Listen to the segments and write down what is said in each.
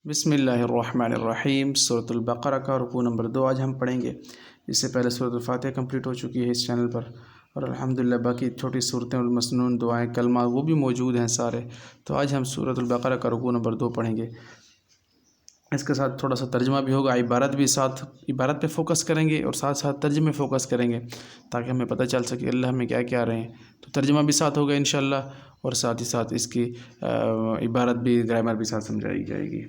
بسم اللہ الرحمن الرحیم۔ سورۃ البقرہ کا رکوع نمبر 2 آج ہم پڑھیں گے۔ اس سے پہلے سورۃ الفاتحہ کمپلیٹ ہو چکی ہے اس چینل پر، اور الحمدللہ باقی چھوٹی صورتیں المسنون دعائیں کلمات وہ بھی موجود ہیں سارے۔ تو آج ہم سورۃ البقرہ کا رکوع نمبر 2 پڑھیں گے۔ اس کے ساتھ تھوڑا سا ترجمہ بھی ہوگا، عبارت پہ فوکس کریں گے اور ساتھ ساتھ ترجمے فوکس کریں گے تاکہ ہمیں پتہ چل سکے اللہ ہمیں کیا کیا رہے ہیں۔ تو ترجمہ بھی ساتھ ہوگا انشاءاللہ، اور ساتھ ہی ساتھ اس کی عبارت بھی، گرامر بھی ساتھ سمجھائی جائے گی۔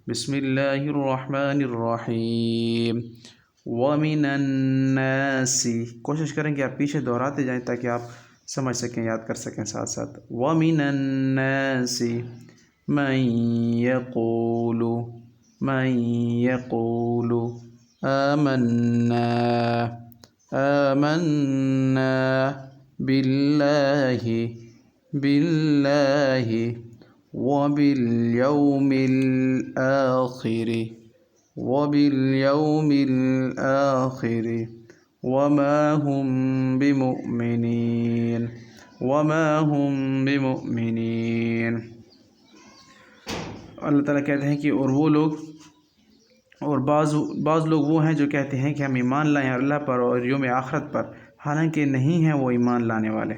بسم اللہ الرحمن الرحیم۔ وَمِنَ النَّاسِ، کوشش کریں کہ آپ پیچھے دہراتے جائیں تاکہ آپ سمجھ سکیں، یاد کر سکیں ساتھ ساتھ۔ وَمِنَ النَّاسِ مَن يَقُولُ آمَنَّا بِاللَّهِ وَبِالْيَوْمِ الْآخِرِ وَمَا هُمْ بِمُؤْمِنِينَ۔ اللہ تعالیٰ کہتے ہیں کہ اور وہ لوگ، اور بعض لوگ وہ ہیں جو کہتے ہیں کہ ہم ایمان لائیں اللہ پر اور یوم آخرت پر، حالانکہ نہیں ہیں وہ ایمان لانے والے۔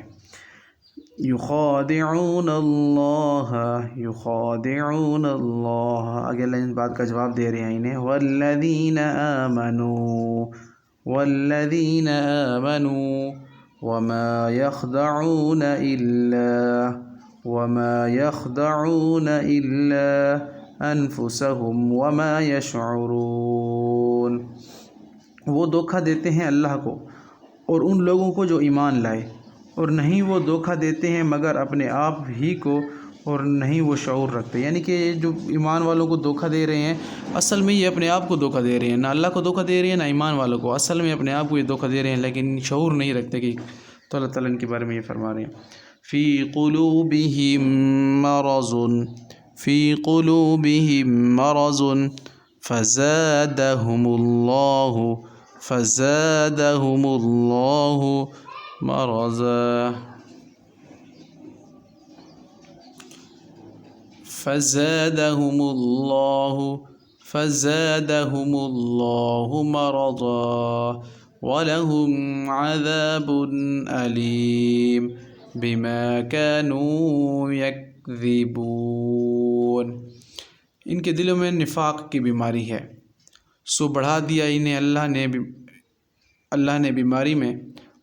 یخادعون اللہ، آگے اللہ اس بات کا جواب دے رہے ہیں انہیں۔ والذین آمنوا وما يخدعون إلا انفسهم وما يشعرون۔ وہ دھوکہ دیتے ہیں اللہ کو اور ان لوگوں کو جو ایمان لائے، اور نہیں وہ دھوکہ دیتے ہیں مگر اپنے آپ ہی کو، اور نہیں وہ شعور رکھتے۔ یعنی کہ جو ایمان والوں کو دھوکہ دے رہے ہیں، اصل میں یہ اپنے آپ کو دھوکہ دے رہے ہیں، نہ اللہ کو دھوکہ دے رہے ہیں نہ ایمان والوں کو، اصل میں اپنے آپ کو یہ دھوکہ دے رہے ہیں لیکن شعور نہیں رکھتے کہ۔ تو اللہ تعالیٰ ان کے بارے میں یہ فرما رہے ہیں، فی قلوبہم مرض فزادہم اللہ مرضا ولہم عذاب علیم بما كانوا یکذبون۔ ان کے دلوں میں نفاق کی بیماری ہے، سو بڑھا دیا انہیں اللہ نے بیماری میں،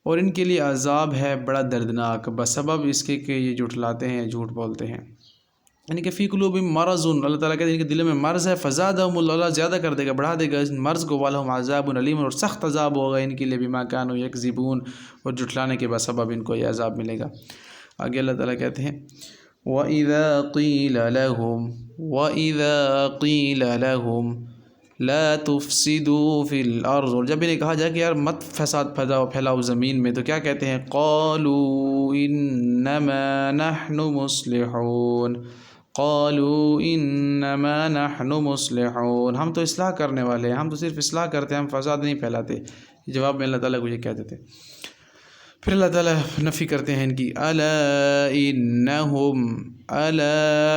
اور ان کے لیے عذاب ہے بڑا دردناک بسبب اس کے کہ یہ جھٹلاتے ہیں، جھوٹ بولتے ہیں۔ یعنی کہ فی قلوبہم مرض، اللہ تعالیٰ کہتے ہیں ان کے دلوں میں مرض ہے، فزادہم اللہ زیادہ کر دے گا، بڑھا دے گا اس مرض کو، ولہم عذاب علیم، اور سخت عذاب ہوگا ان کے لیے، بما کانوا یکذبون، اور جھٹلانے کے بسبب ان کو یہ عذاب ملے گا۔ آگے اللہ تعالیٰ کہتے ہیں وَإِذَا قِيلَ لَهُمْ لَا تُفْسِدُوا فِي الْأَرْضِ، اور جب انہیں کہا جائے کہ یار مت فساد پھیلاؤ زمین میں، تو کیا کہتے ہیں؟ قَالُوا إِنَّمَا نَحْنُ مُصْلِحُونَ، ہم تو اصلاح کرنے والے ہیں، ہم تو صرف اصلاح کرتے ہیں، ہم فساد نہیں پھیلاتے۔ جواب میں اللہ تعالیٰ کو یہ کہتے تھے۔ پھر اللہ تعالیٰ نفی کرتے ہیں ان کی، الا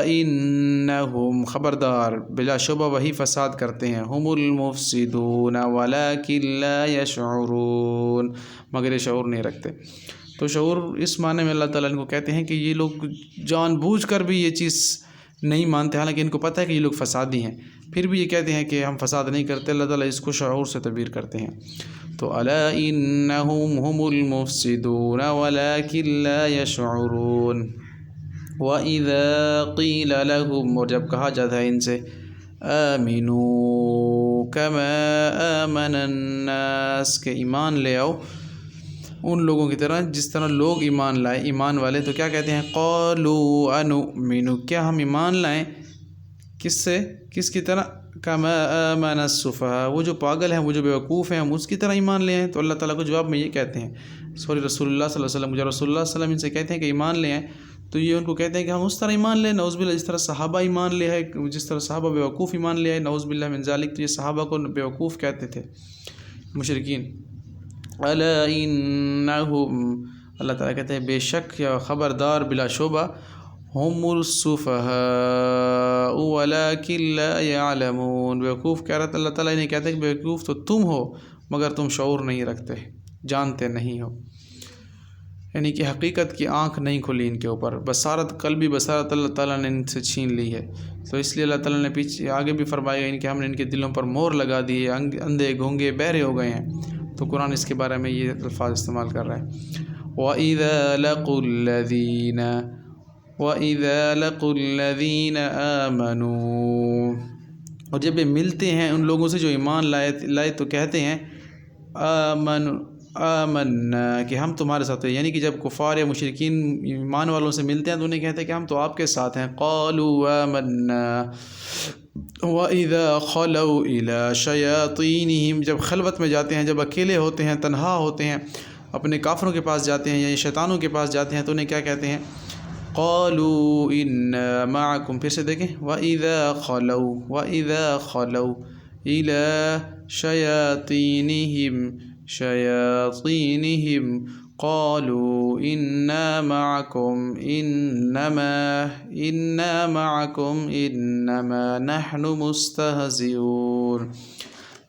انہم، خبردار بلا شبہ وہی فساد کرتے ہیں، ہم المفسدون ولکن لا یشعرون، مگر یہ شعور نہیں رکھتے۔ تو شعور اس معنی میں اللہ تعالیٰ ان کو کہتے ہیں کہ یہ لوگ جان بوجھ کر بھی یہ چیز نہیں مانتے، حالانکہ ان کو پتہ ہے کہ یہ لوگ فسادی ہیں، پھر بھی یہ کہتے ہیں کہ ہم فساد نہیں کرتے۔ اللہ تعالیٰ اس کو شعور سے تعبیر کرتے ہیں۔ تو الا انہم ہم المفسدون ولکن لا یشعرون۔ وَإِذَا قِيلَ لَهُمْ، اور جب کہا جاتا ہے ان سے، آمنوا كما آمن الناس، کہ ایمان لے آؤ ان لوگوں کی طرح جس طرح لوگ ایمان لائے، ایمان والے، تو کیا کہتے ہیں؟ قالوا انؤمن، کیا ہم ایمان لائیں؟ کس سے؟ کس کی طرح؟ کما آمن السفہاء، وہ جو پاگل ہیں، وہ جو بیوقوف ہیں، ہم اس کی طرح ایمان لے آئیں۔ تو اللہ تعالیٰ کو جواب میں یہ کہتے ہیں، رسول اللہ صلی اللہ علیہ وسلم، جب رسول اللہ صلی اللہ علیہ وسلم ان سے کہتے ہیں کہ ایمان لے آئیں، تو یہ ان کو کہتے ہیں کہ ہم اس طرح ایمان لیں، نعوذ باللہ، جس طرح صحابہ ایمان لے آئے، جس طرح صحابہ بیوقوف ایمان لے آئے، نعوذ باللہ من ذالک۔ تو یہ صحابہ کو بیوقوف کہتے تھے مشرکین۔ الا انہم، اللہ تعالیٰ کہتے ہیں بے شک یا خبردار بلا شبہ، ہم السفہاء، ولكن لا يعلمون، بیوقوف کہہ رہا تھا اللہ تعالیٰ انہیں کہتے ہیں کہ بیوقوف تو تم ہو مگر تم شعور نہیں رکھتے، جانتے نہیں ہو، یعنی کہ حقیقت کی آنکھ نہیں کھلی ان کے اوپر، بصارت قلبی بصارت اللہ تعالیٰ نے ان سے چھین لی ہے۔ تو اس لیے اللہ تعالیٰ نے پیچھے آگے بھی فرمایا ان کہ ہم نے ان کے دلوں پر مہر لگا دی ہے، اندھے گونگے بہرے ہو گئے ہیں۔ تو قرآن اس کے بارے میں یہ الفاظ استعمال کر رہا ہے۔ وَإِذَا لَقُوا الَّذِينَ آمَنُوا، اور جب یہ ملتے ہیں ان لوگوں سے جو ایمان لائے تو کہتے ہیں آمنا کہ ہم تمہارے ساتھ ہیں، یعنی کہ جب کفار یا مشرکین ایمان والوں سے ملتے ہیں تو انہیں کہتے ہیں کہ ہم تو آپ کے ساتھ ہیں۔ قالوا آمنا وَإِذَا خَلَوْا إِلَى شَيَاطِينِهِمْ، جب خلوت میں جاتے ہیں، جب اکیلے ہوتے ہیں، تنہا ہوتے ہیں، اپنے کافروں کے پاس جاتے ہیں یا شیطانوں کے پاس جاتے ہیں تو انہیں کیا کہتے ہیں؟ قالوا إِنَّا مَعَكُمْ، پھر سے دیکھیں وَإِذَا خَلَوْا إِلَى شَيَاطِينِهِمْ قالوا إِنَّا مَعَكُمْ إِنَّمَا نَحْنُ مُسْتَهْزِئُونَ،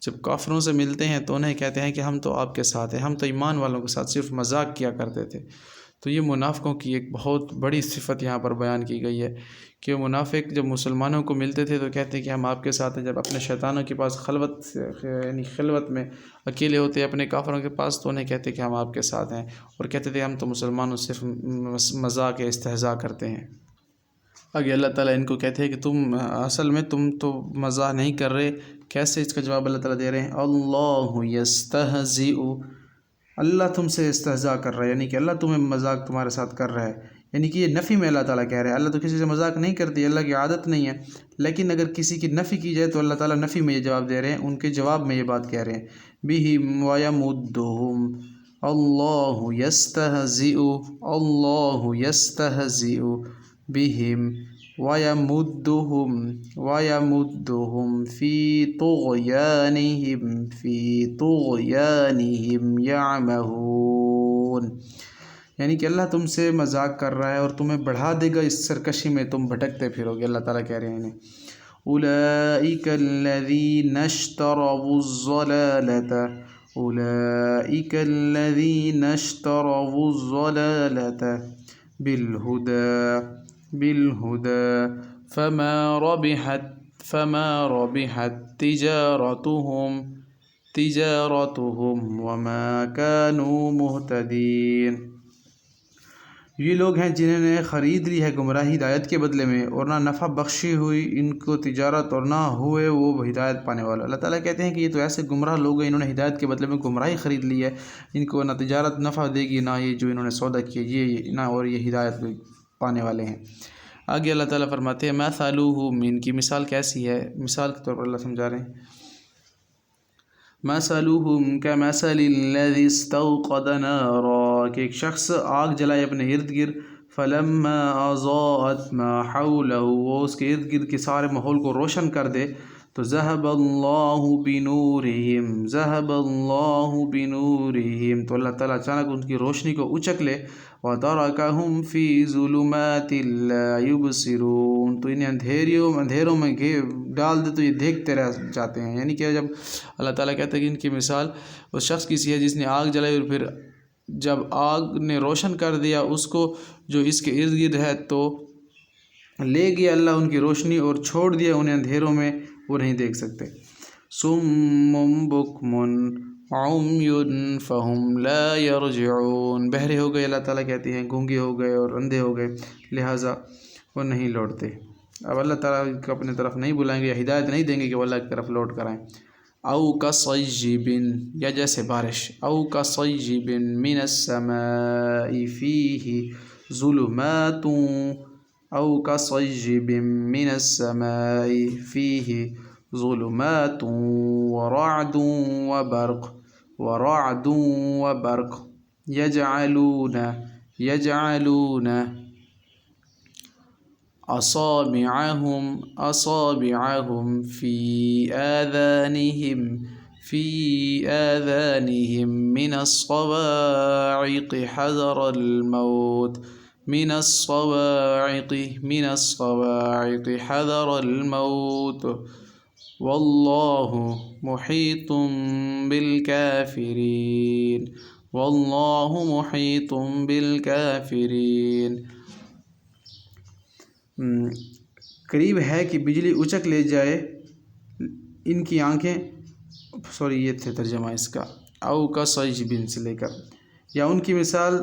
جب کافروں سے ملتے ہیں تو انہیں کہتے ہیں کہ ہم تو آپ کے ساتھ ہیں، ہم تو ایمان والوں کے ساتھ صرف مذاق کیا کرتے تھے۔ تو یہ منافقوں کی ایک بہت بڑی صفت یہاں پر بیان کی گئی ہے کہ منافق جب مسلمانوں کو ملتے تھے تو کہتے ہیں کہ ہم آپ کے ساتھ ہیں، جب اپنے شیطانوں کے پاس یعنی خلوت میں اکیلے ہوتے ہیں اپنے کافروں کے پاس تو انہیں کہتے ہیں کہ ہم آپ کے ساتھ ہیں، اور کہتے تھے ہم تو مسلمانوں صرف مذاق استہزاء کرتے ہیں۔ آگے اللہ تعالیٰ ان کو کہتے ہیں کہ تم اصل میں تم تو مزاح نہیں کر رہے، کیسے؟ اس کا جواب اللہ تعالیٰ دے رہے ہیں اللہ یستہزئ، اللہ تم سے استہزاء کر رہا ہے، یعنی کہ اللہ تمہیں مذاق تمہارے ساتھ کر رہا ہے، یعنی کہ یہ نفی میں اللہ تعالیٰ کہہ رہے ہیں، اللہ تو کسی سے مذاق نہیں کرتی، اللہ کی عادت نہیں ہے، لیکن اگر کسی کی نفی کی جائے تو اللہ تعالیٰ نفی میں یہ جواب دے رہے ہیں، ان کے جواب میں یہ بات کہہ رہے ہیں بِهِمْ وَيَمُدُّهُمْ اللہ یستہزئ بِهِمْ وَيَمُدُّهُمْ فِي طُغْيَانِهِمْ يَعْمَهُونَ، یعنی کہ اللہ تم سے مذاق کر رہا ہے اور تمہیں بڑھا دے گا اس سرکشی میں، تم بھٹکتے پھرو گے۔ اللہ تعالیٰ کہہ رہے ہیں انہیں أولئك الذين اشتروا الضلالة بالهدى فما ربحت تجارتهم وما كانوا مهتدين، یہ لوگ ہیں جنہوں نے خرید لی ہے گمراہی ہدایت کے بدلے میں، اور نہ نفع بخشی ہوئی ان کو تجارت اور نہ ہوئے وہ ہدایت پانے والا۔ اللہ تعالیٰ کہتے ہیں کہ یہ تو ایسے گمراہ لوگ ہیں، انہوں نے ہدایت کے بدلے میں گمراہی خرید لی ہے، ان کو نہ تجارت نفع دے گی نہ یہ جو انہوں نے سودا کیا یہ نہ، اور یہ ہدایت پانے والے ہیں۔ آگے اللہ تعالیٰ فرماتے ہیں مثلهم، ان کی مثال کیسی ہے؟ مثال کے طور پر اللہ سمجھا رہے ہیں مثلهم كمثل الذي استوقد نارا، کہ ایک شخص آگ جلائے اپنے ارد گرد، فلما اضاءت ما حوله، وہ اس کے ارد گرد کے سارے ماحول کو روشن کر دے، تو ذهب اللہ بنورہم، تو اللہ تعالیٰ اچانک ان کی روشنی کو اچک لے، وترکہم فی ظلمات لا یبصرون، تو انہیں اندھیروں میں ڈال دے تو یہ دیکھتے رہ جاتے ہیں، یعنی کہ جب اللہ تعالیٰ کہتے ہیں کہ ان کی مثال اس شخص کی سی ہے جس نے آگ جلائی اور پھر جب آگ نے روشن کر دیا اس کو جو اس کے ارد گرد ہے تو لے گیا اللہ ان کی روشنی اور چھوڑ دیا انہیں اندھیروں میں، وہ نہیں دیکھ سکتے۔ صم بکم عمی فہم لا یرجعون، بہرے ہو گئے، اللہ تعالیٰ کہتے ہیں گونگے ہو گئے اور اندھے ہو گئے، لہٰذا وہ نہیں لوٹتے۔ اب اللہ تعالیٰ کو اپنے طرف نہیں بلائیں گے یا ہدایت نہیں دیں گے کہ وہ اللہ کی طرف لوٹ کر آئیں۔ او کصیب، یا جیسے بارش، او کصیب من السماء فیہ ظلمات، او کصیب من السماء فیہ ظلمات ورعد وبرق یجعلون أصابعهم في آذانهم من الصواعق حذر الموت من الصواعق حذر الموت والله محيط بالكافرين والله محيط بالكافرين۔ قریب ہے کہ بجلی اچک لے جائے ان کی آنکھیں، سوری یہ تھے ترجمہ اس کا، او کا صیب سے لے کر، یا ان کی مثال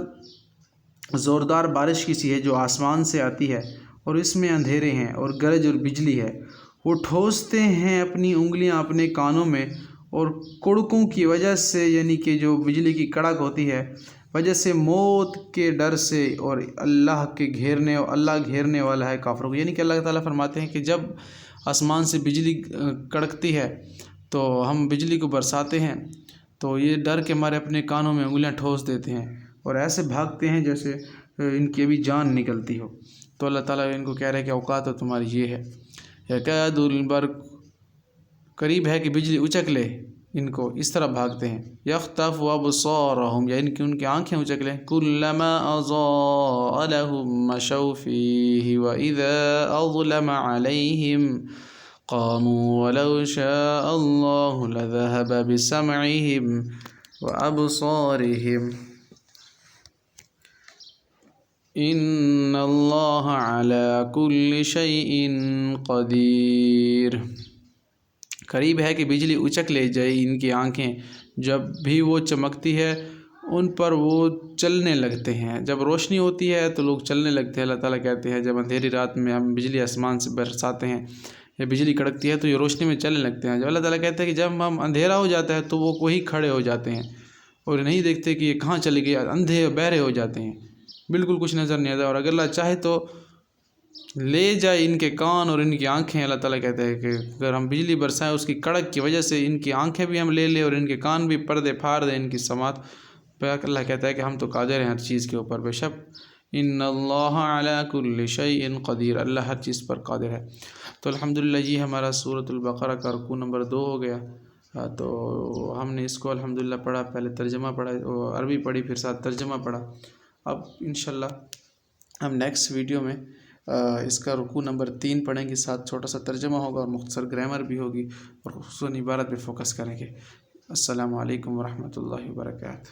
زوردار بارش کی سی ہے جو آسمان سے آتی ہے اور اس میں اندھیرے ہیں اور گرج اور بجلی ہے، وہ ٹھوستے ہیں اپنی انگلیاں اپنے کانوں میں اور کڑکوں کی وجہ سے، یعنی کہ جو بجلی کی کڑک ہوتی ہے وجہ سے، موت کے ڈر سے، اور اللہ گھیرنے والا ہے کافروں کو۔ یعنی کہ اللہ تعالیٰ فرماتے ہیں کہ جب آسمان سے بجلی کڑکتی ہے تو ہم بجلی کو برساتے ہیں تو یہ ڈر کے مارے اپنے کانوں میں انگلیاں ٹھوس دیتے ہیں اور ایسے بھاگتے ہیں جیسے ان کی ابھی جان نکلتی ہو۔ تو اللہ تعالیٰ ان کو کہہ رہے ہیں کہ اوقات تو تمہاری یہ ہے، یکاد البرق، قریب ہے کہ بجلی اچک لے ان کو، اس طرح بھاگتے ہیں، یخطف ابصارهم، یعنی کہ ان کی آنکھیں اچک لیں، کلما اضاء لهم مشوا فيه واذا اظلم عليهم قاموا ولو شاء الله لذهب بسمعهم وابصارهم ان اللہ علی کل شیء قدیر۔ قریب ہے کہ بجلی اچک لے جائے ان کی آنکھیں، جب بھی وہ چمکتی ہے ان پر وہ چلنے لگتے ہیں، جب روشنی ہوتی ہے تو لوگ چلنے لگتے ہیں۔ اللہ تعالیٰ کہتے ہیں جب اندھیری رات میں ہم بجلی آسمان سے برساتے ہیں یا بجلی کڑکتی ہے تو یہ روشنی میں چلنے لگتے ہیں۔ جب اللہ تعالیٰ کہتے ہیں کہ جب ہم اندھیرا ہو جاتا ہے تو وہ وہی کھڑے ہو جاتے ہیں اور نہیں دیکھتے کہ یہ کہاں چلے گئے، اندھے بہرے ہو جاتے ہیں، بالکل کچھ نظر نہیں آتا، اور اگر اللہ چاہے تو لے جائے ان کے کان اور ان کی آنکھیں۔ اللہ تعالیٰ کہتے ہیں کہ اگر ہم بجلی برسائیں اس کی کڑک کی وجہ سے ان کی آنکھیں بھی ہم لے لیں اور ان کے کان بھی پردے پھاڑ دیں ان کی سماعت پہ، اللہ کہتا ہے کہ ہم تو قادر ہیں ہر چیز کے اوپر، بے شک ان اللہ علی کل شیء قدیر، اللہ ہر چیز پر قادر ہے۔ تو الحمدللہ یہ ہمارا سورۃ البقرہ کا رکوع نمبر 2 ہو گیا۔ تو ہم نے اس کو الحمدللہ پڑھا، پہلے ترجمہ پڑھا، عربی پڑھی، پھر ساتھ ترجمہ پڑھا۔ اب انشاءاللہ ہم نیکسٹ ویڈیو میں اس کا رکوع نمبر 3 پڑھیں گے، ساتھ چھوٹا سا ترجمہ ہوگا اور مختصر گرامر بھی ہوگی، اور خصوصاً عبارت پہ فوکس کریں گے۔ السلام علیکم ورحمۃ اللہ وبرکاتہ۔